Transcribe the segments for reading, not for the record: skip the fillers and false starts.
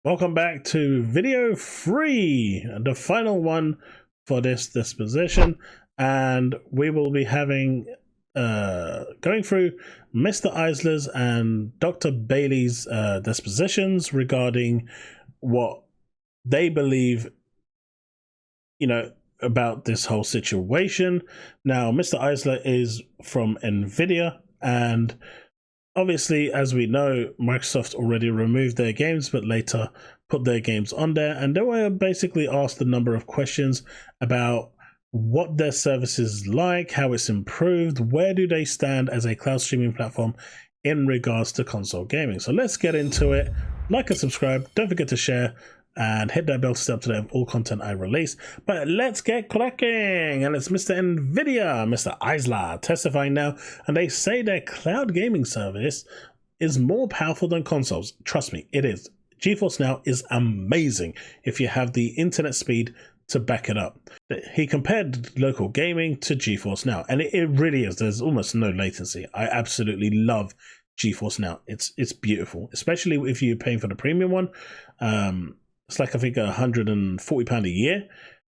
Welcome back to video 3, the final one for this disposition, and we will be having going through Mr. Eisler's and Dr. Bailey's dispositions regarding what they believe, about this whole situation. Now, Mr. Eisler is from Nvidia, and obviously, as we know, Microsoft already removed their games, but later put their games on there. And they were basically asked a number of questions about what their service is like, how it's improved, where do they stand as a cloud streaming platform in regards to console gaming. So let's get into it. Like and subscribe. Don't forget to share and hit that bell to stay up to date with all content I release. But let's get cracking. And it's Mr. Nvidia, Mr. Eisler, testifying now. And they say their cloud gaming service is more powerful than consoles. Trust me, it is. GeForce Now is amazing if you have the internet speed to back it up. He compared local gaming to GeForce Now, and it really is. There's almost no latency. I absolutely love GeForce Now. It's beautiful, especially if you're paying for the premium one. It's like, I think, £140 a year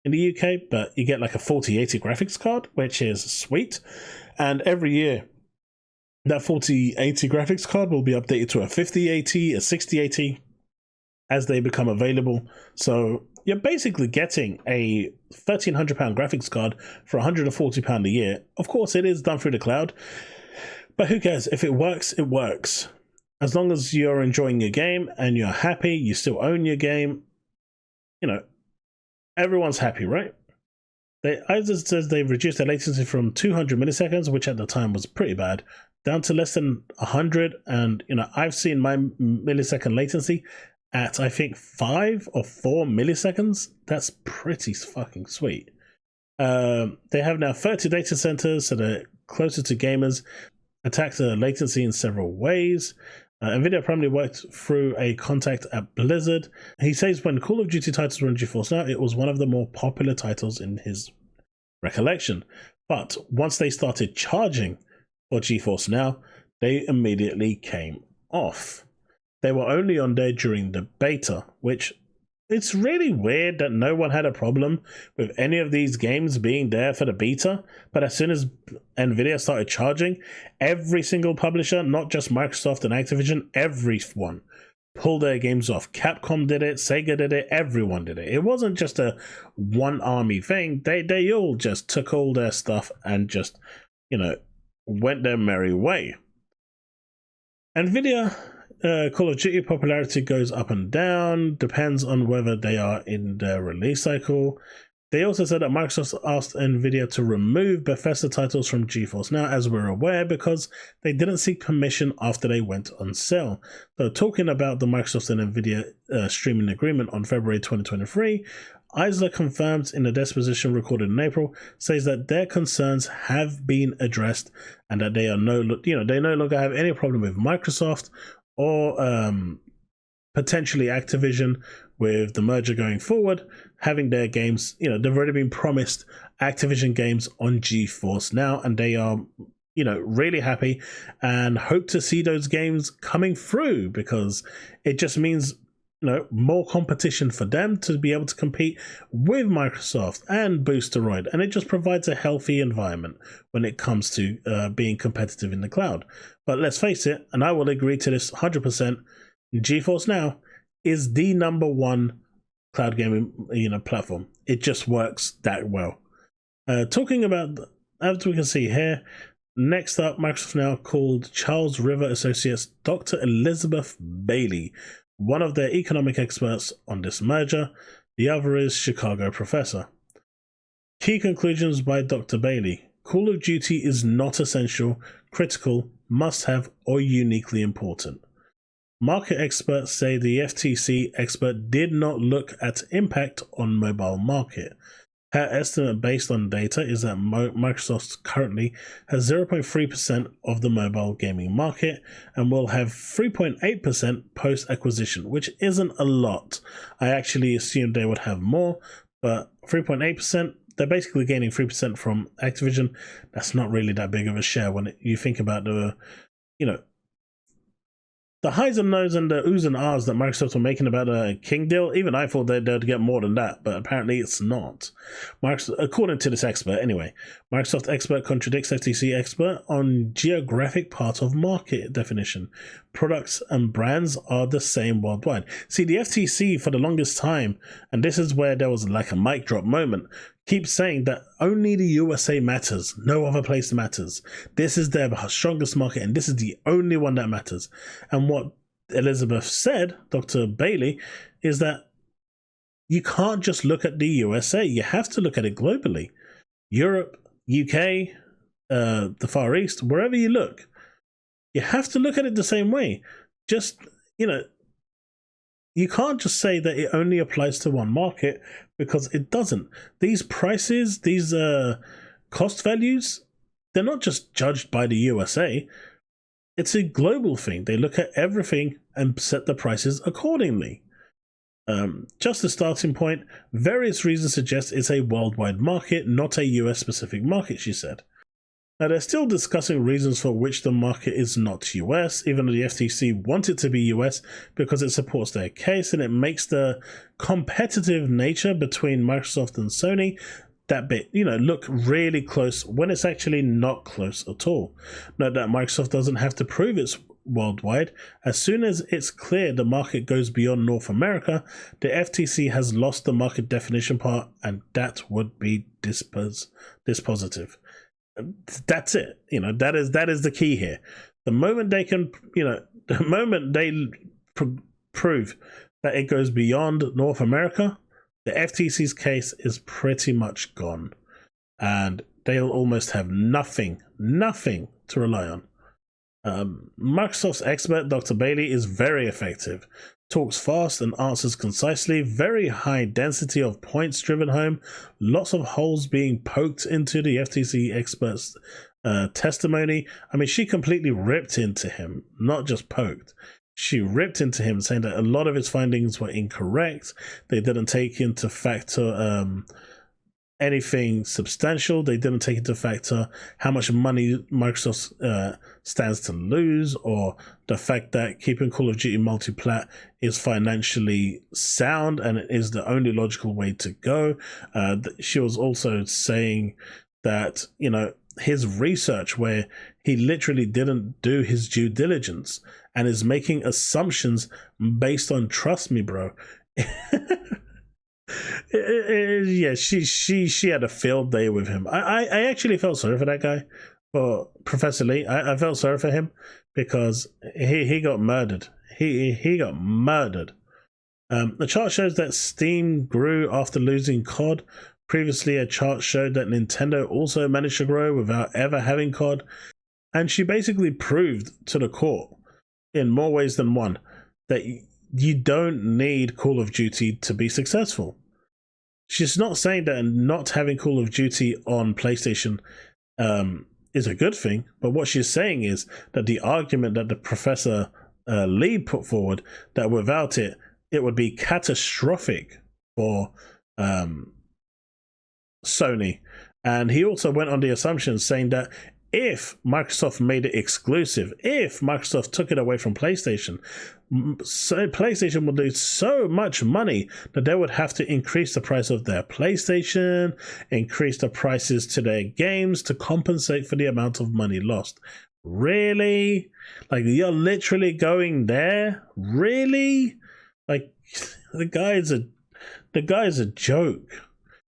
in the UK, but you get like a 4080 graphics card, which is sweet. And every year, that 4080 graphics card will be updated to a 5080, a 6080 as they become available. So you're basically getting a £1,300 graphics card for £140 a year. Of course, it is done through the cloud, but who cares? If it works, it works. As long as you're enjoying your game and you're happy, you still own your game, everyone's happy, right? Eisler says they've reduced their latency from 200 milliseconds, which at the time was pretty bad, down to less than 100. And, I've seen my millisecond latency at, I think, 5 or 4 milliseconds. That's pretty fucking sweet. They have now 30 data centers, so they're closer to gamers. Attack the latency in several ways. Nvidia primarily worked through a contact at Blizzard. He says when Call of Duty titles were in GeForce Now, it was one of the more popular titles in his recollection. But once they started charging for GeForce Now, they immediately came off. They were only on there during the beta, which it's really weird that no one had a problem with any of these games being there for the beta. But as soon as Nvidia started charging, every single publisher, not just Microsoft and Activision, everyone pulled their games off. Capcom did it, Sega did it, everyone did it. It wasn't just a one army thing. They all just took all their stuff and just, went their merry way. Nvidia Call of Duty popularity goes up and down, depends on whether they are in their release cycle. They also said that Microsoft asked Nvidia to remove Bethesda titles from GeForce Now, as we're aware, because they didn't seek permission after they went on sale. So talking about the Microsoft and Nvidia streaming agreement on February 2023, Eisler confirms in a disposition recorded in April, says that their concerns have been addressed and that they are they no longer have any problem with Microsoft or potentially Activision with the merger going forward, having their games, they've already been promised Activision games on GeForce Now, and they are, really happy and hope to see those games coming through, because it just means, more competition for them to be able to compete with Microsoft and Boosteroid, and it just provides a healthy environment when it comes to being competitive in the cloud. But let's face it, and I will agree to this 100%, GeForce Now is the #1 cloud gaming platform. It just works that well. Talking about, as we can see here, next up, Microsoft Now called Charles River Associates Dr. Elizabeth Bailey, one of their economic experts on this merger. The other is Chicago professor. Key conclusions by Dr. Bailey. Call of Duty is not essential, critical, must-have, or uniquely important. Market experts say the FTC expert did not look at impact on mobile market. Her estimate based on data is that Microsoft currently has 0.3% of the mobile gaming market and will have 3.8% post-acquisition, which isn't a lot. I actually assumed they would have more, but 3.8%, they're basically gaining 3% from Activision. That's not really that big of a share when you think about the, the highs and lows and the oohs and ahs that Microsoft were making about a King deal, even I thought they'd get more than that, but apparently it's not. Microsoft, according to this expert, anyway, Microsoft expert contradicts FTC expert on geographic part of market definition. Products and brands are the same worldwide. See, the FTC for the longest time, and this is where there was like a mic drop moment, keeps saying that only the USA matters, no other place matters. This is their strongest market, and this is the only one that matters. And what Elizabeth said, Dr. Bailey, is that you can't just look at the USA. You have to look at it globally. Europe, UK, the Far East, wherever you look, you have to look at it the same way. Just, you can't just say that it only applies to one market, because it doesn't. These prices, these cost values, they're not just judged by the USA. It's a global thing. They look at everything and set the prices accordingly. Just a starting point, various reasons suggest it's a worldwide market, not a US specific market, she said. Now, they're still discussing reasons for which the market is not US, even though the FTC want it to be US because it supports their case and it makes the competitive nature between Microsoft and Sony that bit, look really close when it's actually not close at all. Note that Microsoft doesn't have to prove it's worldwide. As soon as it's clear the market goes beyond North America, the FTC has lost the market definition part, and that would be dispositive. That's it. That is the key here. The moment they can, the moment they prove that it goes beyond North America, the FTC's case is pretty much gone, and they'll almost have nothing to rely on. Microsoft's expert, Dr. Bailey, is very effective. Talks fast and answers concisely, very high density of points driven home, lots of holes being poked into the FTC expert's testimony. I mean, she completely ripped into him, not just poked. She ripped into him, saying that a lot of his findings were incorrect. They didn't take into factor anything substantial. They didn't take into factor how much money Microsoft stands to lose, or the fact that keeping Call of Duty multi-plat is financially sound and it is the only logical way to go. She was also saying that, his research, where he literally didn't do his due diligence and is making assumptions based on, trust me, bro. Yeah, she had a field day with him. I actually felt sorry for that guy, for Professor Lee. I felt sorry for him because he got murdered. He got murdered. The chart shows that Steam grew after losing COD. Previously, a chart showed that Nintendo also managed to grow without ever having COD. And she basically proved to the court, in more ways than one, that you don't need Call of Duty to be successful. She's not saying that not having Call of Duty on PlayStation is a good thing, but what she's saying is that the argument that the Professor Lee put forward, that without it, it would be catastrophic for Sony. And he also went on the assumption saying that if Microsoft made it exclusive, if Microsoft took it away from PlayStation, so PlayStation would lose so much money that they would have to increase the price of their PlayStation, increase the prices to their games to compensate for the amount of money lost. Really? Like, you're literally going there? Really? Like, the guy's a joke.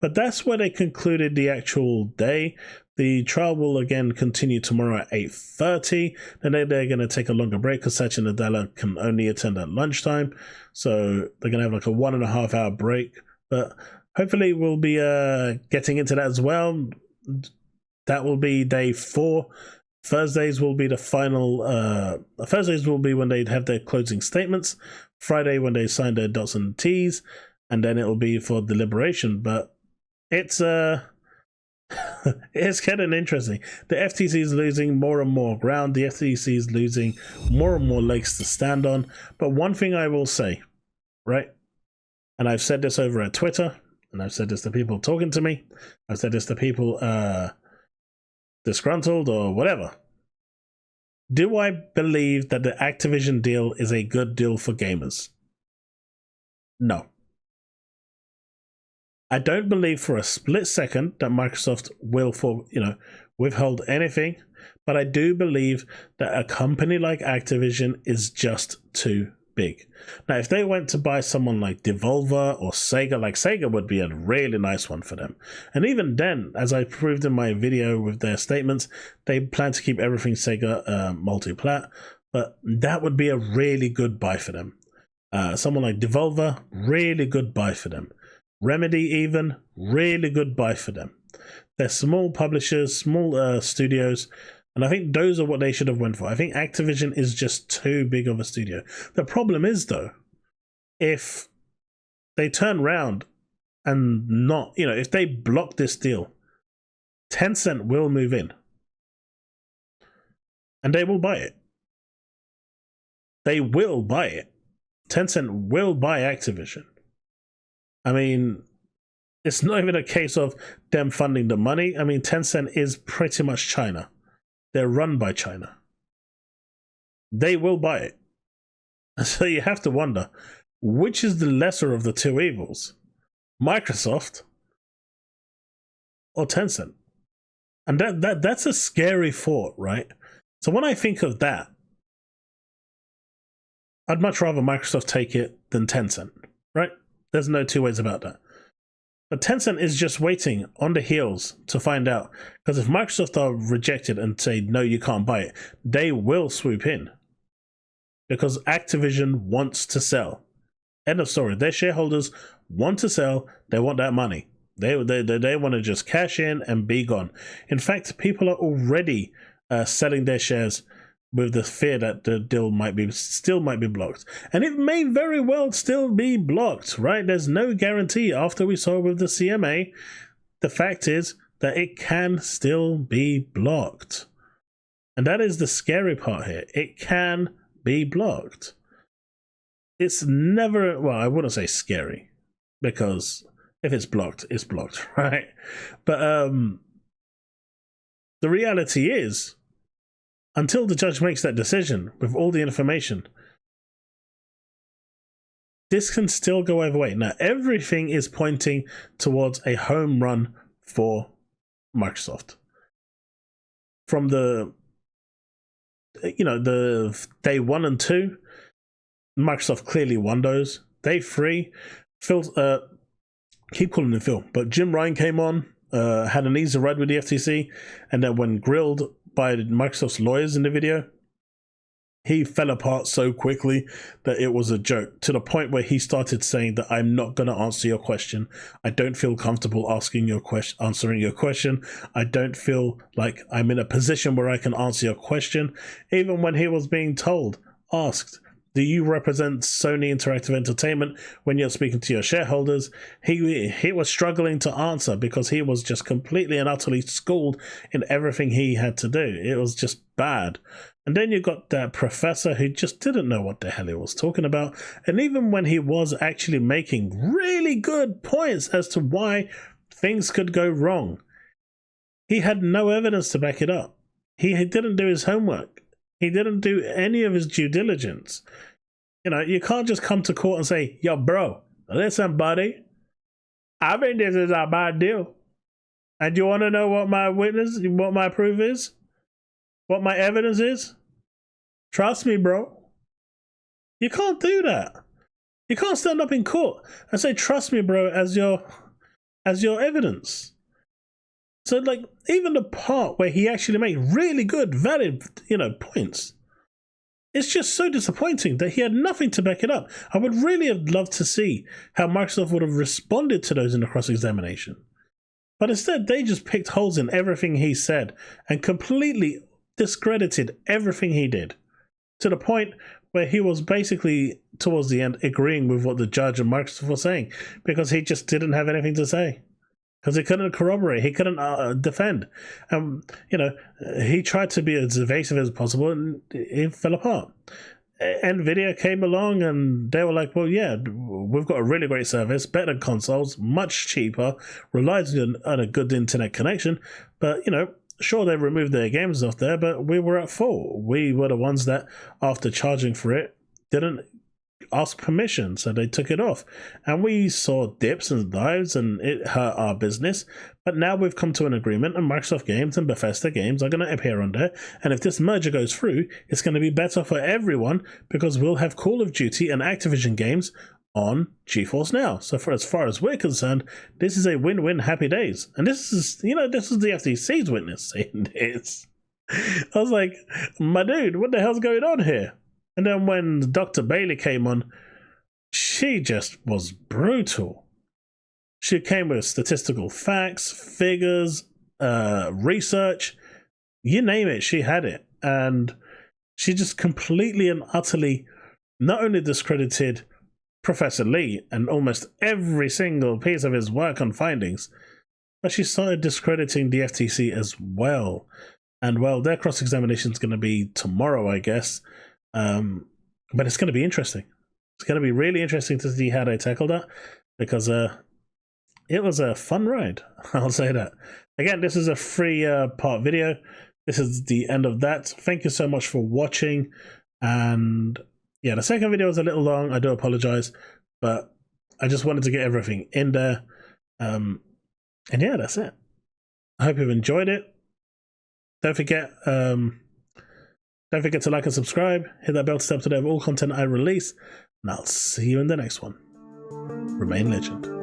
But that's where they concluded the actual day. The trial will again continue tomorrow at 8:30. Then they're going to take a longer break because Satya Nadella can only attend at lunchtime. So they're going to have like a 1.5 hour break. But hopefully we'll be getting into that as well. That will be day 4. Thursdays will be the final. Thursdays will be when they have their closing statements. Friday when they sign their dots and T's. And then it will be for deliberation. But it's it's getting interesting. The FTC is losing more and more ground. The FTC is losing more and more legs to stand on. But one thing I will say, right? And I've said this over at Twitter, and I've said this to people talking to me. I've said this to people disgruntled or whatever. Do I believe that the Activision deal is a good deal for gamers? No. I don't believe for a split second that Microsoft will withhold anything, but I do believe that a company like Activision is just too big. Now, if they went to buy someone like Devolver or Sega, like Sega would be a really nice one for them. And even then, as I proved in my video with their statements, they plan to keep everything Sega multi-plat, but that would be a really good buy for them. Someone like Devolver, really good buy for them. Remedy, even, really good buy for them. They're small publishers, small studios, and I think those are what they should have went for. I think Activision is just too big of a studio. The problem is, though, if they turn around and not, if they block this deal, Tencent will move in. And they will buy it. They will buy it. Tencent will buy Activision. I mean, it's not even a case of them funding the money. I mean, Tencent is pretty much China. They're run by China. They will buy it. So you have to wonder, which is the lesser of the two evils? Microsoft or Tencent? And that's a scary thought, right? So when I think of that, I'd much rather Microsoft take it than Tencent, right? There's no two ways about that. But Tencent is just waiting on the heels to find out. Because if Microsoft are rejected and say, no, you can't buy it, they will swoop in. Because Activision wants to sell. End of story. Their shareholders want to sell. They want that money. They want to just cash in and be gone. In fact, people are already selling their shares with the fear that the deal still might be blocked. And it may very well still be blocked, right? There's no guarantee. After we saw with the CMA, the fact is that it can still be blocked. And that is the scary part here. It can be blocked. It's never, well, I wouldn't say scary, because if it's blocked, right? But the reality is, until the judge makes that decision with all the information, this can still go either way. Now, everything is pointing towards a home run for Microsoft. From the day 1 and 2, Microsoft clearly won those. Day 3, Phil, keep calling him Phil, but Jim Ryan came on, had an easy ride with the FTC, and then when grilled by Microsoft's lawyers in the video, he fell apart so quickly that it was a joke, to the point where he started saying that I'm not going to answer your question. I don't feel comfortable answering your question. I don't feel like I'm in a position where I can answer your question. Even when he was being asked, do you represent Sony Interactive Entertainment when you're speaking to your shareholders? He was struggling to answer because he was just completely and utterly schooled in everything he had to do. It was just bad. And then you got that professor who just didn't know what the hell he was talking about. And even when he was actually making really good points as to why things could go wrong, he had no evidence to back it up. He didn't do his homework. He didn't do any of his due diligence. You can't just come to court and say, yo, bro, listen, buddy, I think this is a bad deal. And you want to know what my proof is? What my evidence is? Trust me, bro. You can't do that. You can't stand up in court and say, trust me, bro, as your evidence. So, like, even the part where he actually made really good, valid, points, it's just so disappointing that he had nothing to back it up. I would really have loved to see how Microsoft would have responded to those in the cross-examination. But instead, they just picked holes in everything he said and completely discredited everything he did, to the point where he was basically, towards the end, agreeing with what the judge and Microsoft were saying, because he just didn't have anything to say. Because he couldn't corroborate, he couldn't defend. He tried to be as evasive as possible, and it fell apart. Nvidia came along, and they were like, well, yeah, we've got a really great service, better than consoles, much cheaper, relies on a good internet connection, but, sure, they removed their games off there, but we were at fault. We were the ones that, after charging for it, didn't ask permission, so they took it off. And we saw dips and dives, and it hurt our business. But now we've come to an agreement, and Microsoft games and Bethesda games are going to appear on there. And if this merger goes through, it's going to be better for everyone, because we'll have Call of Duty and Activision games on GeForce Now. So for as far as we're concerned, this is a win-win, happy days. And this is, this is the FTC's witness saying this. I was like, my dude, what the hell's going on here? And then when Dr. Bailey came on, she just was brutal. She came with statistical facts, figures, research, you name it, she had it. And she just completely and utterly not only discredited Professor Lee and almost every single piece of his work on findings, but she started discrediting the FTC as well. And well, their cross-examination is going to be tomorrow, I guess. But it's going to be interesting. It's going to be really interesting to see how they tackle that, because it was a fun ride. I'll say that. Again, this is a free part video. This is the end of that. Thank you so much for watching. And yeah, the second video was a little long. I do apologize, but I just wanted to get everything in there. And yeah, that's it. I hope you've enjoyed it. Don't forget to like and subscribe. Hit that bell to stay up to date with all content I release. And I'll see you in the next one. Remain legend.